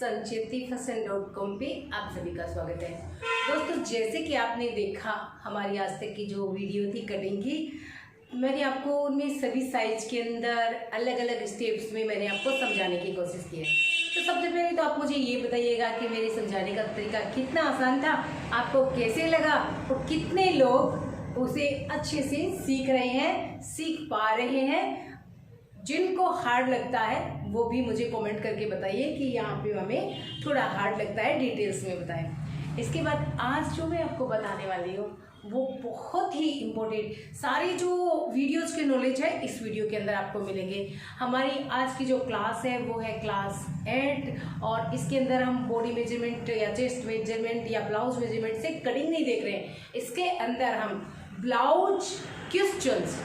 sanchetifasan.com पे आप सभी का स्वागत है। दोस्तों, जैसे कि आपने देखा हमारी आज तक की जो वीडियो थी कटिंग की, मैंने आपको उनमें सभी साइज के अंदर अलग अलग स्टेप्स में मैंने आपको समझाने की कोशिश की है। तो सबसे पहले तो आप मुझे ये बताइएगा कि मेरे समझाने का तरीका कितना आसान था, आपको कैसे लगा और कितने लोग उसे अच्छे से सीख रहे हैं, सीख पा रहे हैं। जिनको हार्ड लगता है वो भी मुझे कमेंट करके बताइए कि यहाँ पे हमें थोड़ा हार्ड लगता है, डिटेल्स में बताएं। इसके बाद आज जो मैं आपको बताने वाली हूँ वो बहुत ही इम्पोर्टेंट, सारी जो वीडियोस के नॉलेज है इस वीडियो के अंदर आपको मिलेंगे। हमारी आज की जो क्लास है वो है क्लास 8 और इसके अंदर हम बॉडी मेजरमेंट या चेस्ट मेजरमेंट या ब्लाउज मेजरमेंट से कटिंग नहीं देख रहे हैं। इसके अंदर हम ब्लाउज क्वेश्चंस,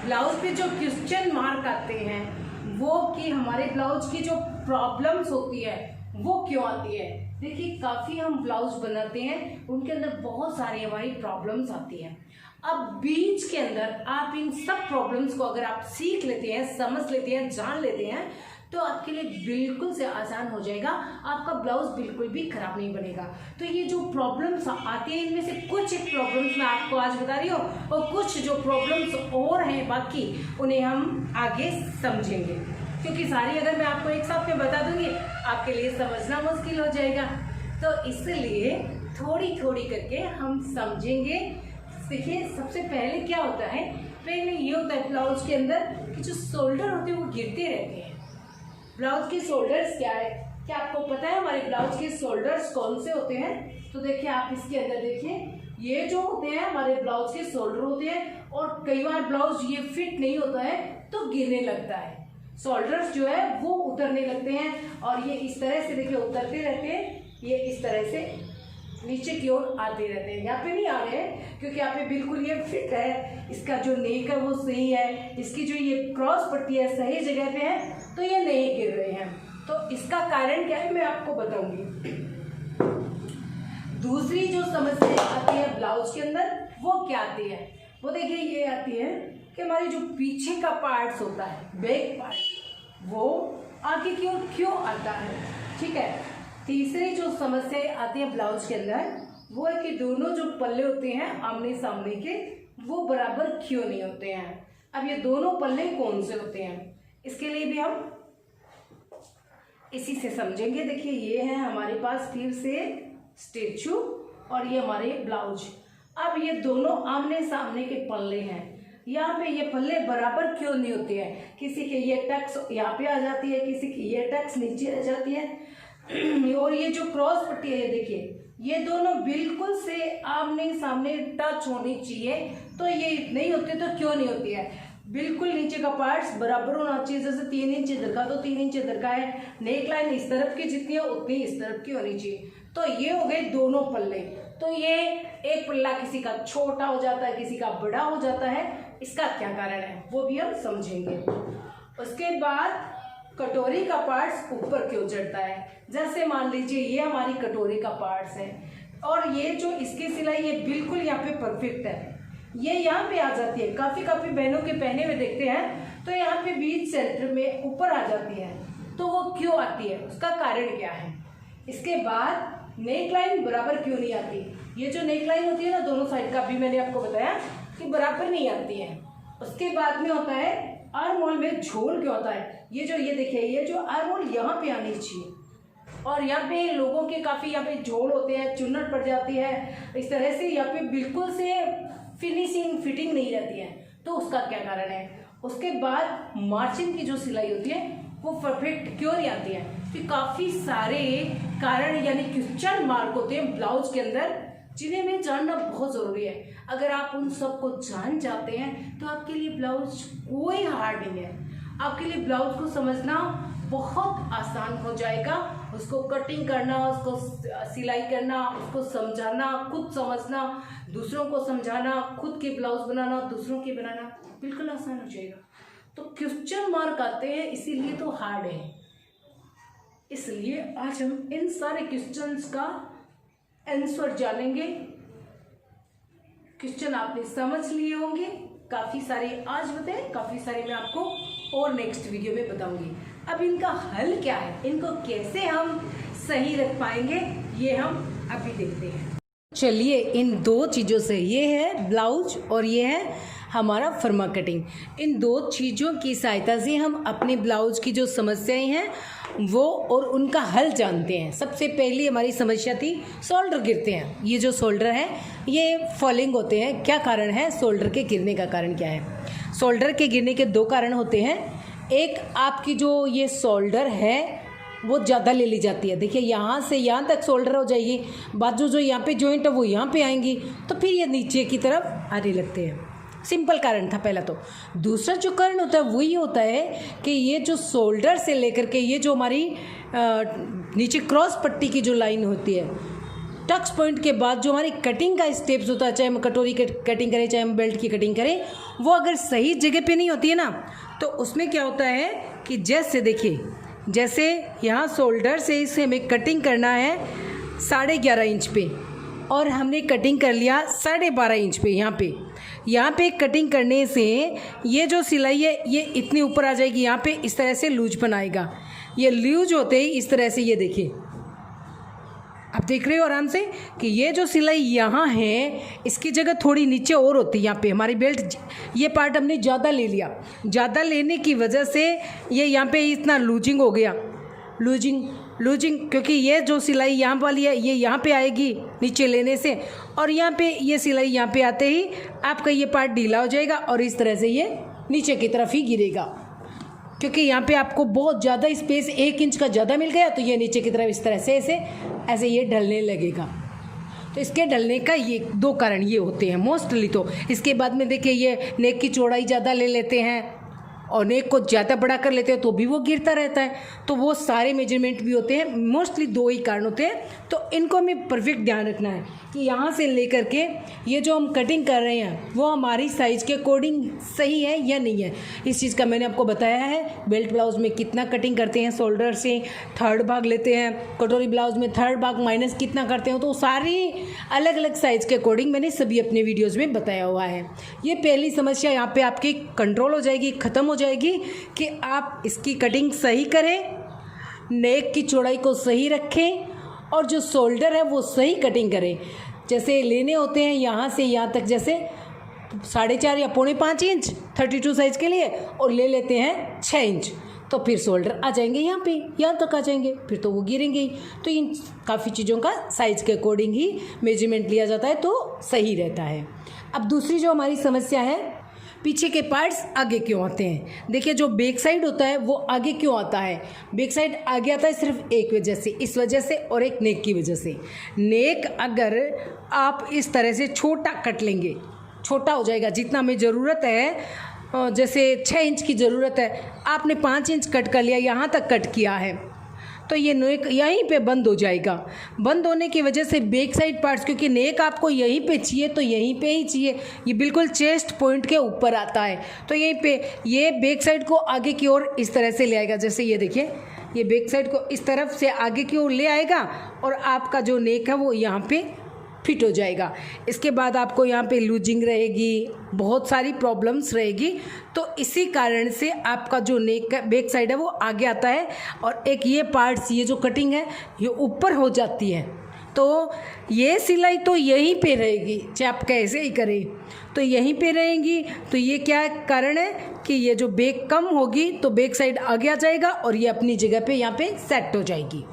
ब्लाउज पे जो क्वेश्चन मार्क आते हैं वो कि हमारे ब्लाउज की जो प्रॉब्लम्स होती है वो क्यों आती है। देखिए, काफ़ी हम ब्लाउज बनाते हैं, उनके अंदर बहुत सारी हमारी प्रॉब्लम्स आती हैं। अब बीच के अंदर आप इन सब प्रॉब्लम्स को अगर आप सीख लेते हैं, समझ लेते हैं, जान लेते हैं तो आपके लिए बिल्कुल से आसान हो जाएगा, आपका ब्लाउज बिल्कुल भी खराब नहीं बनेगा। तो ये जो प्रॉब्लम्स आती हैं इनमें से कुछ एक प्रॉब्लम्स मैं आपको आज बता रही हूँ और कुछ जो प्रॉब्लम्स और हैं बाकी उन्हें हम आगे समझेंगे, क्योंकि सारी अगर मैं आपको एक साथ में बता दूंगी आपके लिए समझना मुश्किल हो जाएगा। तो इसलिए थोड़ी थोड़ी करके हम समझेंगे। देखिए, सबसे पहले क्या होता है, पहले ये होता है ब्लाउज के अंदर कि जो शोल्डर होते हैं वो गिरते रहते हैं। ब्लाउज के शोल्डर्स क्या है, क्या आपको पता है हमारे ब्लाउज के शोल्डर्स कौन से होते हैं? तो देखिए, आप इसके अंदर देखिए, ये जो होते हैं हमारे ब्लाउज के शोल्डर होते हैं और कई बार ब्लाउज ये फिट नहीं होता है तो गिरने लगता है, शोल्डर्स जो है वो उतरने लगते हैं और ये इस तरह से देखिए उतरते रहते हैं, ये इस तरह से नीचे की ओर आते रहते हैं। यहाँ पे नहीं आ रहे हैं क्योंकि यहाँ पे बिल्कुल ये फिट है, इसका जो नेक है वो सही है, इसकी जो ये क्रॉस पट्टी है सही जगह पे है, तो ये नहीं गिर रहे हैं। तो इसका कारण क्या है मैं आपको बताऊंगी। दूसरी जो समस्या आती है ब्लाउज के अंदर वो क्या आती है, वो देखिए ये आती है कि हमारी जो पीछे का पार्ट्स होता है, बैक पार्ट, वो आगे की ओर क्यों आता है। ठीक है, तीसरी जो समस्या आती है ब्लाउज के अंदर वो है कि दोनों जो पल्ले होते हैं आमने सामने के वो बराबर क्यों नहीं होते हैं। अब ये दोनों पल्ले कौन से होते हैं इसके लिए भी हम इसी से समझेंगे। देखिए, ये है हमारे पास फिर से स्टेचू और ये हमारे ब्लाउज। अब ये दोनों आमने सामने के पल्ले हैं, यहाँ पे ये पल्ले बराबर क्यों नहीं होते हैं। किसी के ये टक्स यहाँ पे आ जाती है, किसी की ये टक्स नीचे आ जाती है और ये जो क्रॉस पट्टी है देखिए, ये दोनों बिल्कुल से आमने सामने टच होनी चाहिए, तो ये नहीं होते। तो क्यों नहीं होती है, बिल्कुल नीचे का पार्ट्स बराबर होना चाहिए। जैसे 3 इंच इधर का तो 3 इंच इधर का है, नेक लाइन इस तरफ की जितनी है उतनी इस तरफ की होनी चाहिए। तो ये हो गए दोनों पल्ले। तो ये एक पल्ला किसी का छोटा हो जाता है, किसी का बड़ा हो जाता है, इसका क्या कारण है वो भी हम समझेंगे। उसके बाद कटोरी का पार्ट्स ऊपर क्यों चढ़ता है। जैसे मान लीजिए ये हमारी कटोरी का पार्ट्स है और ये जो इसकी सिलाई ये बिल्कुल यहाँ पे परफेक्ट है, ये यहाँ पे आ जाती है। काफ़ी बहनों के पहने हुए देखते हैं तो यहाँ पे बीच सेंटर में ऊपर आ जाती है, तो वो क्यों आती है, उसका कारण क्या है। इसके बाद नेक लाइन बराबर क्यों नहीं आती। ये जो नेक लाइन होती है ना दोनों साइड का, भी मैंने आपको बताया कि बराबर नहीं आती है। उसके बाद में होता है आर्म होल में झोल क्यों होता है। ये देखिए, ये जो आर्म होल यहाँ पे आनी चाहिए और यहाँ पे लोगों के काफ़ी यहाँ पे झोल होते हैं, चुन्नट पड़ जाती है इस तरह से, यहाँ पे बिल्कुल से फिनिशिंग फिटिंग नहीं रहती है, तो उसका क्या कारण है। उसके बाद मार्जिन की जो सिलाई होती है वो परफेक्ट क्यों नहीं आती है, तो काफ़ी सारे कारण यानी क्वेश्चन मार्क होते हैं ब्लाउज के अंदर, जिन्हें में जानना बहुत ज़रूरी है। अगर आप उन सबको जान जाते हैं तो आपके लिए ब्लाउज कोई हार्ड नहीं है, आपके लिए ब्लाउज को समझना बहुत आसान हो जाएगा। उसको कटिंग करना, उसको सिलाई करना, उसको समझाना, खुद समझना, दूसरों को समझाना, खुद के ब्लाउज बनाना, दूसरों के बनाना बिल्कुल आसान हो जाएगा। तो क्वेश्चन मार्क आते हैं इसीलिए तो हार्ड है। इसलिए आज हम इन सारे क्वेश्चंस का आंसर जानेंगे। क्वेश्चन आपने समझ लिए होंगे, काफ़ी सारे आज बताए, काफ़ी सारे मैं आपको और नेक्स्ट वीडियो में बताऊंगी। अब इनका हल क्या है, इनको कैसे हम सही रख पाएंगे, ये हम अभी देखते हैं। चलिए, इन दो चीज़ों से, ये है ब्लाउज और ये है हमारा फर्मा कटिंग, इन दो चीज़ों की सहायता से हम अपने ब्लाउज की जो समस्याएं हैं वो और उनका हल जानते हैं। सबसे पहली हमारी समस्या थी शोल्डर गिरते हैं। ये जो शोल्डर है ये फॉलिंग होते हैं। क्या कारण है शोल्डर के गिरने का? कारण क्या है? शोल्डर के गिरने के दो कारण होते हैं। एक, आपकी जो ये शोल्डर है वो ज़्यादा ले ली जाती है। देखिए, यहाँ से यहाँ तक शोल्डर हो जाएगी, बाजू जो यहाँ पे जॉइंट है वो यहाँ पे आएंगी, तो फिर ये नीचे की तरफ आने लगते हैं। सिंपल कारण था पहला। तो दूसरा जो कारण होता है वो ये होता है कि ये जो शोल्डर से लेकर के ये जो हमारी नीचे क्रॉस पट्टी की जो लाइन होती है, टक्स पॉइंट के बाद जो हमारी कटिंग का स्टेप्स होता है, चाहे हम कटोरी कटिंग करें चाहे हम बेल्ट की कटिंग करें, वो अगर सही जगह पे नहीं होती है ना, तो उसमें क्या होता है कि जैसे देखिए, जैसे यहाँ शोल्डर से इसे हमें कटिंग करना है 11.5 इंच पे और हमने कटिंग कर लिया 12.5 इंच पे। यहाँ पे कटिंग करने से ये जो सिलाई है ये इतनी ऊपर आ जाएगी, यहाँ पे इस तरह से लूज बनाएगा। ये लूज होते ही इस तरह से, ये देखिए आप देख रहे हो आराम से कि ये जो सिलाई यहाँ है इसकी जगह थोड़ी नीचे और होती है। यहाँ पे हमारी बेल्ट, ये पार्ट हमने ज़्यादा ले लिया, ज़्यादा लेने की वजह से ये यहाँ पे इतना लूजिंग हो गया। लूजिंग क्योंकि ये जो सिलाई यहाँ वाली है ये यहाँ पे आएगी नीचे लेने से, और यहाँ पे ये सिलाई यहाँ पे आते ही आपका ये पार्ट ढीला हो जाएगा और इस तरह से ये नीचे की तरफ ही गिरेगा। क्योंकि यहाँ पे आपको बहुत ज़्यादा स्पेस 1 इंच का ज़्यादा मिल गया, तो ये नीचे की तरफ इस तरह से ऐसे ये ढलने लगेगा। तो इसके ढलने का ये दो कारण ये होते हैं मोस्टली। तो इसके बाद में देखिए, ये नेक की चौड़ाई ज़्यादा ले लेते हैं और नेक को ज़्यादा बड़ा कर लेते हैं तो भी वो गिरता रहता है। तो वो सारे मेजरमेंट भी होते हैं, मोस्टली 2 ही कारण होते हैं। तो इनको हमें परफेक्ट ध्यान रखना है कि यहाँ से लेकर के ये जो हम कटिंग कर रहे हैं वो हमारी साइज़ के अकॉर्डिंग सही है या नहीं है। इस चीज़ का मैंने आपको बताया है। बेल्ट ब्लाउज़ में कितना कटिंग करते हैं, शोल्डर से 3rd भाग लेते हैं, कटोरी ब्लाउज़ में 3rd भाग माइनस कितना करते हैं, तो सारी अलग अलग साइज़ के अकॉर्डिंग मैंने सभी अपने वीडियोज़ में बताया हुआ है। ये पहली समस्या यहाँ पर आपकी कंट्रोल हो जाएगी, ख़त्म हो जाएगी कि आप इसकी कटिंग सही करें, नेक की चौड़ाई को सही रखें और जो शोल्डर है वो सही कटिंग करें। जैसे लेने होते हैं यहाँ से यहाँ तक, जैसे 4.5 या 4.5 इंच 32 साइज़ के लिए, और ले लेते हैं 6 इंच, तो फिर शोल्डर आ जाएंगे यहाँ पे, यहाँ तक आ जाएंगे, फिर तो वो गिरेंगे ही। तो इन काफ़ी चीज़ों का साइज़ के अकॉर्डिंग ही मेजरमेंट लिया जाता है तो सही रहता है। अब दूसरी जो हमारी समस्या है, पीछे के पार्ट्स आगे क्यों आते हैं। देखिए, जो बैक साइड होता है वो आगे क्यों आता है? बैक साइड आगे आता है सिर्फ एक वजह से, इस वजह से और एक नेक की वजह से। नेक अगर आप इस तरह से छोटा कट लेंगे, छोटा हो जाएगा जितना हमें ज़रूरत है। जैसे 6 इंच की ज़रूरत है, आपने 5 इंच कट कर लिया, यहाँ तक कट किया है, तो ये नेक यहीं पे बंद हो जाएगा। बंद होने की वजह से बैक साइड पार्ट्स, क्योंकि नेक आपको यहीं पे चाहिए तो यहीं पे ही चाहिए, ये बिल्कुल चेस्ट पॉइंट के ऊपर आता है, तो यहीं पे ये बैक साइड को आगे की ओर इस तरह से ले आएगा। जैसे ये देखिए, ये बैक साइड को इस तरफ से आगे की ओर ले आएगा और आपका जो नेक है वो यहाँ पे फिट हो जाएगा। इसके बाद आपको यहाँ पे लूजिंग रहेगी, बहुत सारी प्रॉब्लम्स रहेगी। तो इसी कारण से आपका जो नेक का बैक साइड है वो आगे आता है और एक ये पार्ट्स, ये जो कटिंग है ये ऊपर हो जाती है। तो ये सिलाई तो यहीं पे रहेगी, चाहे आप कैसे ही करें तो यहीं पे रहेंगी। तो ये क्या कारण है कि ये जो बैक कम होगी तो बैक साइड आगे आ जाएगा और ये अपनी जगह पे यहाँ पे सेट हो जाएगी।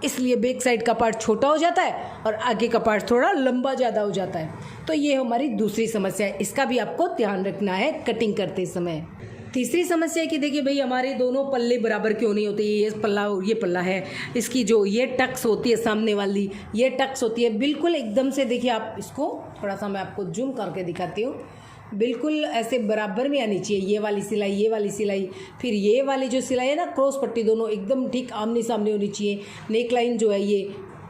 इसलिए बैक साइड का पार्ट छोटा हो जाता है और आगे का पार्ट थोड़ा लंबा ज़्यादा हो जाता है। तो ये हमारी दूसरी समस्या है, इसका भी आपको ध्यान रखना है कटिंग करते समय। तीसरी समस्या है कि देखिए भाई, हमारे दोनों पल्ले बराबर क्यों नहीं होते। ये पल्ला और ये पल्ला है, इसकी जो ये टक्स होती है सामने वाली, ये टक्स होती है बिल्कुल एकदम से। देखिए आप इसको थोड़ा सा मैं आपको जूम करके दिखाती हूँ, बिल्कुल ऐसे बराबर में आनी चाहिए। ये वाली सिलाई, ये वाली सिलाई, फिर ये वाली जो सिलाई है ना क्रॉस पट्टी, दोनों एकदम ठीक आमने सामने होनी चाहिए। नेक लाइन जो है ये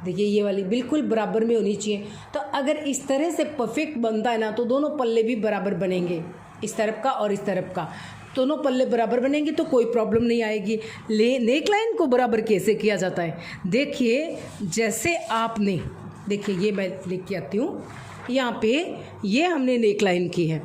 देखिए, ये वाली बिल्कुल बराबर में होनी चाहिए। तो अगर इस तरह से परफेक्ट बनता है ना तो दोनों पल्ले भी बराबर बनेंगे, इस तरफ का और इस तरफ का दोनों पल्ले बराबर बनेंगे तो कोई प्रॉब्लम नहीं आएगी। नेक लाइन को बराबर कैसे किया जाता है, देखिए जैसे आपने, देखिए ये मैं लेके आती हूँ, यहाँ पे ये हमने नेक लाइन की है।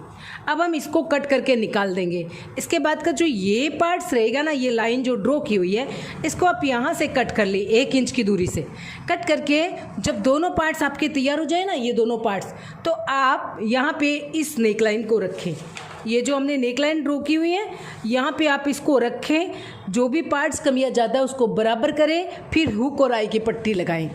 अब हम इसको कट करके निकाल देंगे। इसके बाद का जो ये पार्ट्स रहेगा ना, ये लाइन जो ड्रॉ की हुई है, इसको आप यहाँ से कट कर लिए 1 इंच की दूरी से। कट करके जब दोनों पार्ट्स आपके तैयार हो जाए ना, ये दोनों पार्ट्स, तो आप यहाँ पे इस नेक लाइन को रखें। ये जो हमने नेक लाइन ड्रॉ की हुई है, यहाँ पे आप इसको रखें। जो भी पार्ट्स कम या ज़्यादा उसको बराबर करें, फिर हुक और आई की पट्टी लगाएं।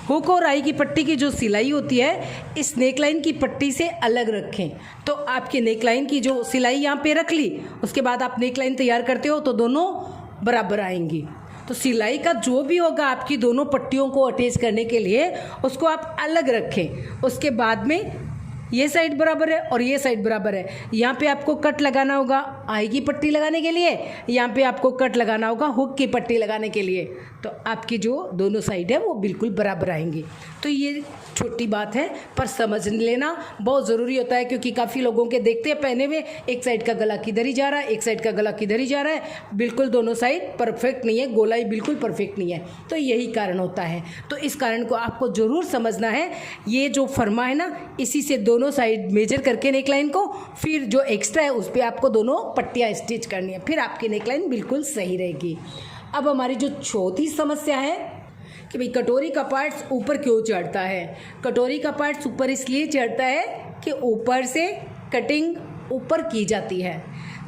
हुक और आई की पट्टी की जो सिलाई होती है, इस नेक लाइन की पट्टी से अलग रखें। तो आपकी नेक लाइन की जो सिलाई यहाँ पे रख ली, उसके बाद आप नेक लाइन तैयार करते हो तो दोनों बराबर आएंगी। तो सिलाई का जो भी होगा आपकी दोनों पट्टियों को अटैच करने के लिए, उसको आप अलग रखें। उसके बाद में ये साइड बराबर है और ये साइड बराबर है। यहाँ पे आपको कट लगाना होगा आई की पट्टी लगाने के लिए, यहाँ पे आपको कट लगाना होगा हुक की पट्टी लगाने के लिए। तो आपकी जो दोनों साइड है वो बिल्कुल बराबर आएंगी। तो ये छोटी बात है, पर समझ लेना बहुत ज़रूरी होता है, क्योंकि काफ़ी लोगों के देखते हैं पहने हुए एक साइड का गला किधर ही जा रहा है, एक साइड का गला किधर ही जा रहा है, बिल्कुल दोनों साइड परफेक्ट नहीं है, गोलाई बिल्कुल परफेक्ट नहीं है। तो यही कारण होता है। तो इस कारण को आपको ज़रूर समझना है। ये जो फर्मा है ना, इसी से दोनों साइड मेजर करके नेक लाइन को, फिर जो एक्स्ट्रा है उस पर आपको दोनों पट्टियाँ स्टिच करनी है, फिर आपकी नेक लाइन बिल्कुल सही रहेगी। अब हमारी जो चौथी समस्या है कि भाई कटोरी का पार्ट्स ऊपर क्यों चढ़ता है। कटोरी का पार्ट्स ऊपर इसलिए चढ़ता है कि ऊपर से कटिंग ऊपर की जाती है।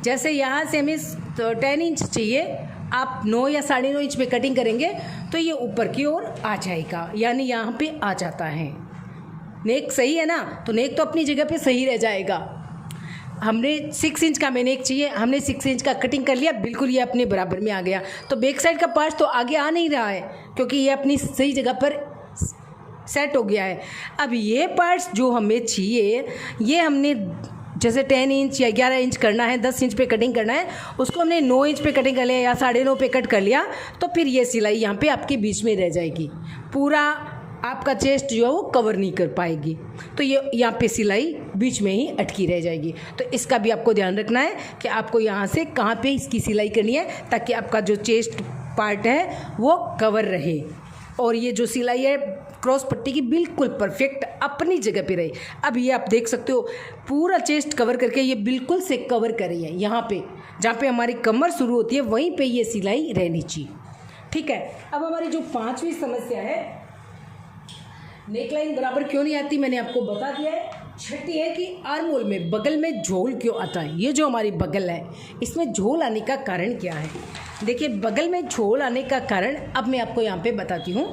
जैसे यहाँ से हमें 10 इंच चाहिए, आप 9 या 9.5 इंच पे कटिंग करेंगे तो ये ऊपर की ओर आ जाएगा, यानी यहाँ पे आ जाता है। नेक सही है ना, तो नेक तो अपनी जगह पे सही रह जाएगा। हमने 6 इंच का नेक चाहिए, हमने 6 इंच का कटिंग कर लिया, बिल्कुल ये अपने बराबर में आ गया। तो बैक साइड का पार्ट तो आगे आ नहीं रहा है, क्योंकि ये अपनी सही जगह पर सेट हो गया है। अब ये पार्ट्स जो हमें चाहिए, ये हमने जैसे 10 इंच या 11 इंच करना है, 10 इंच पे कटिंग करना है, उसको हमने 9 इंच पे कटिंग कर लिया या 9.5 पे कट कर लिया, तो फिर ये सिलाई यहाँ पे आपके बीच में रह जाएगी। पूरा आपका चेस्ट जो है वो कवर नहीं कर पाएगी, तो ये यहाँ पे सिलाई बीच में ही अटकी रह जाएगी। तो इसका भी आपको ध्यान रखना है कि आपको यहाँ से कहाँ पे इसकी सिलाई करनी है, ताकि आपका जो चेस्ट पार्ट है वो कवर रहे और ये जो सिलाई है क्रॉस पट्टी की बिल्कुल परफेक्ट अपनी जगह पे रहे। अब ये आप देख सकते हो पूरा चेस्ट कवर करके ये बिल्कुल से कवर कर रही है। यहाँ पे जहाँ पे हमारी कमर शुरू होती है वहीं पे ये सिलाई रहनी चाहिए। ठीक है, अब हमारी जो 5वीं समस्या है, नेकलाइन बराबर क्यों नहीं आती, मैंने आपको बता दिया है। छठी है कि आर्महोल में बगल में झोल क्यों आता है। ये जो हमारी बगल है, इसमें झोल आने का कारण क्या है। देखिए, बगल में झोल आने का कारण अब मैं आपको यहाँ पे बताती हूँ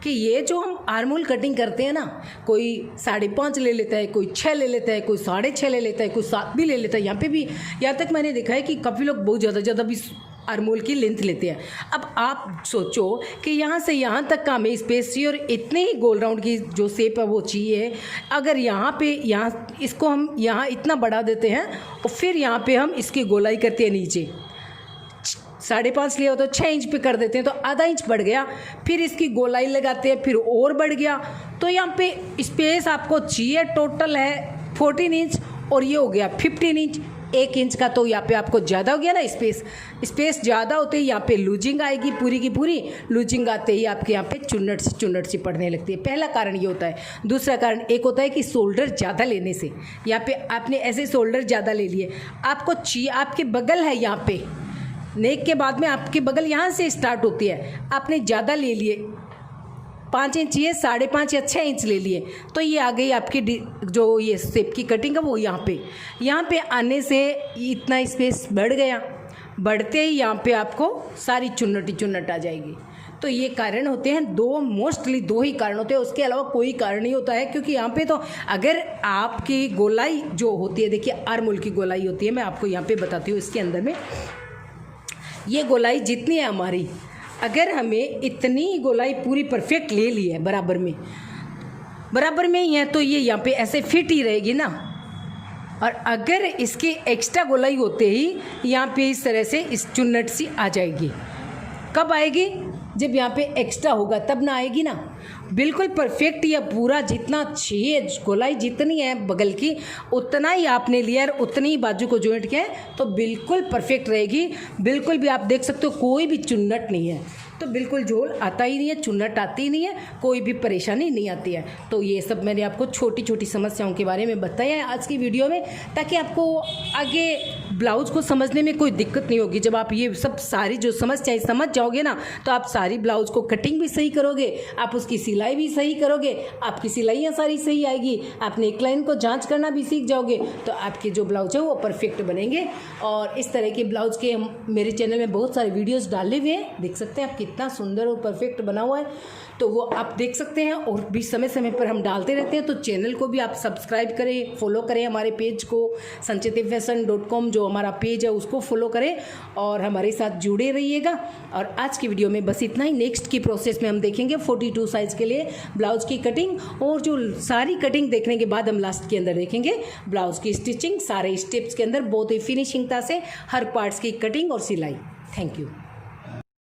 कि ये जो हम आर्महोल कटिंग करते हैं ना, कोई 5.5 ले लेता है, कोई 6 ले लेता है, कोई 6.5 ले लेता है, कोई 7 भी ले लेता है। यहाँ पे भी यहाँ तक मैंने देखा है कि काफ़ी लोग बहुत ज़्यादा भी आर्महोल की लेंथ लेते हैं। अब आप सोचो कि यहाँ से यहाँ तक का हमें स्पेस चाहिए और इतने ही गोल राउंड की जो शेप है वो चाहिए। अगर यहाँ पे इसको हम यहाँ इतना बढ़ा देते हैं और फिर यहाँ पे हम इसकी गोलाई करते हैं, नीचे 5.5 लिया हो तो 6 इंच पे कर देते हैं, तो आधा इंच बढ़ गया। फिर इसकी गोलाई लगाते हैं, फिर और बढ़ गया। तो यहाँ पे स्पेस आपको चाहिए टोटल है 14 इंच और ये हो गया 15 इंच। 1 इंच का तो यहाँ पे आपको ज़्यादा हो गया ना स्पेस ज़्यादा होते ही यहाँ पे लूजिंग आएगी, पूरी की पूरी लूजिंग आते ही आपके यहाँ पे चुन्नट सी पड़ने लगती है। पहला कारण ये होता है। दूसरा कारण एक होता है कि शोल्डर ज़्यादा लेने से, यहाँ पे आपने ऐसे शोल्डर ज़्यादा ले लिए, आपको चाहिए आपके बगल है यहाँ पे, नेक के बाद में आपकी बगल यहाँ से स्टार्ट होती है, आपने ज़्यादा ले लिए 5 इंच चाहिए, 5.5 या 6 इंच ले लिए, तो ये आ गई आपकी जो ये शेप की कटिंग है वो यहाँ पे आने से इतना स्पेस बढ़ गया। बढ़ते ही यहाँ पे आपको सारी चुन्नट आ जाएगी। तो ये कारण होते हैं मोस्टली 2 ही कारण होते हैं, उसके अलावा कोई कारण नहीं होता है। क्योंकि यहाँ पे तो अगर आपकी गोलाई जो होती है, देखिए आर्महोल की गोलाई होती है, मैं आपको यहाँ पे बताती हूँ। इसके अंदर में ये गोलाई जितनी है हमारी, अगर हमें इतनी गोलाई पूरी परफेक्ट ले ली है बराबर में ही है, तो ये यहाँ पे ऐसे फिट ही रहेगी ना। और अगर इसकी एक्स्ट्रा गोलाई होते ही यहाँ पे इस तरह से इस चुन्नट सी आ जाएगी। कब आएगी? जब यहाँ पे एक्स्ट्रा होगा तब ना आएगी ना। बिल्कुल परफेक्ट या पूरा जितना चाहिए गोलाई जितनी है बगल की उतना ही आपने लिया और उतनी ही बाजू को जॉइंट किया है, तो बिल्कुल परफेक्ट रहेगी। बिल्कुल भी आप देख सकते हो कोई भी चुन्नट नहीं है। तो बिल्कुल झोल आता ही नहीं है, चुन्नट आती ही नहीं है, कोई भी परेशानी नहीं आती है। तो ये सब मैंने आपको छोटी छोटी समस्याओं के बारे में बताया है आज की वीडियो में, ताकि आपको आगे ब्लाउज को समझने में कोई दिक्कत नहीं होगी। जब आप ये सब सारी जो समस्याएं समझ जाओगे ना, तो आप सारी ब्लाउज को कटिंग भी सही करोगे, आप उसकी सिलाई भी सही करोगे, आपकी सिलाइयाँ सारी सही आएगी, आप नेक लाइन को जांच करना भी सीख जाओगे, तो आपके जो ब्लाउज है वो परफेक्ट बनेंगे। और इस तरह के ब्लाउज के हम मेरे चैनल में बहुत सारे वीडियोस डाले हुए हैं, देख सकते हैं आप कितना सुंदर और परफेक्ट बना हुआ है, तो वो आप देख सकते हैं। और भी समय समय पर हम डालते रहते हैं, तो चैनल को भी आप सब्सक्राइब करें, फॉलो करें हमारे पेज को, sanchetivfashion.com जो हमारा पेज है उसको फॉलो करें और हमारे साथ जुड़े रहिएगा। और आज की वीडियो में बस इतना ही। नेक्स्ट की प्रोसेस में हम देखेंगे 42 साइज़ के लिए ब्लाउज की कटिंग, और जो सारी कटिंग देखने के बाद हम लास्ट के अंदर देखेंगे ब्लाउज की स्टिचिंग, सारे स्टेप्स के अंदर बहुत ही फिनिशिंगता से हर पार्ट्स की कटिंग और सिलाई। Thank you.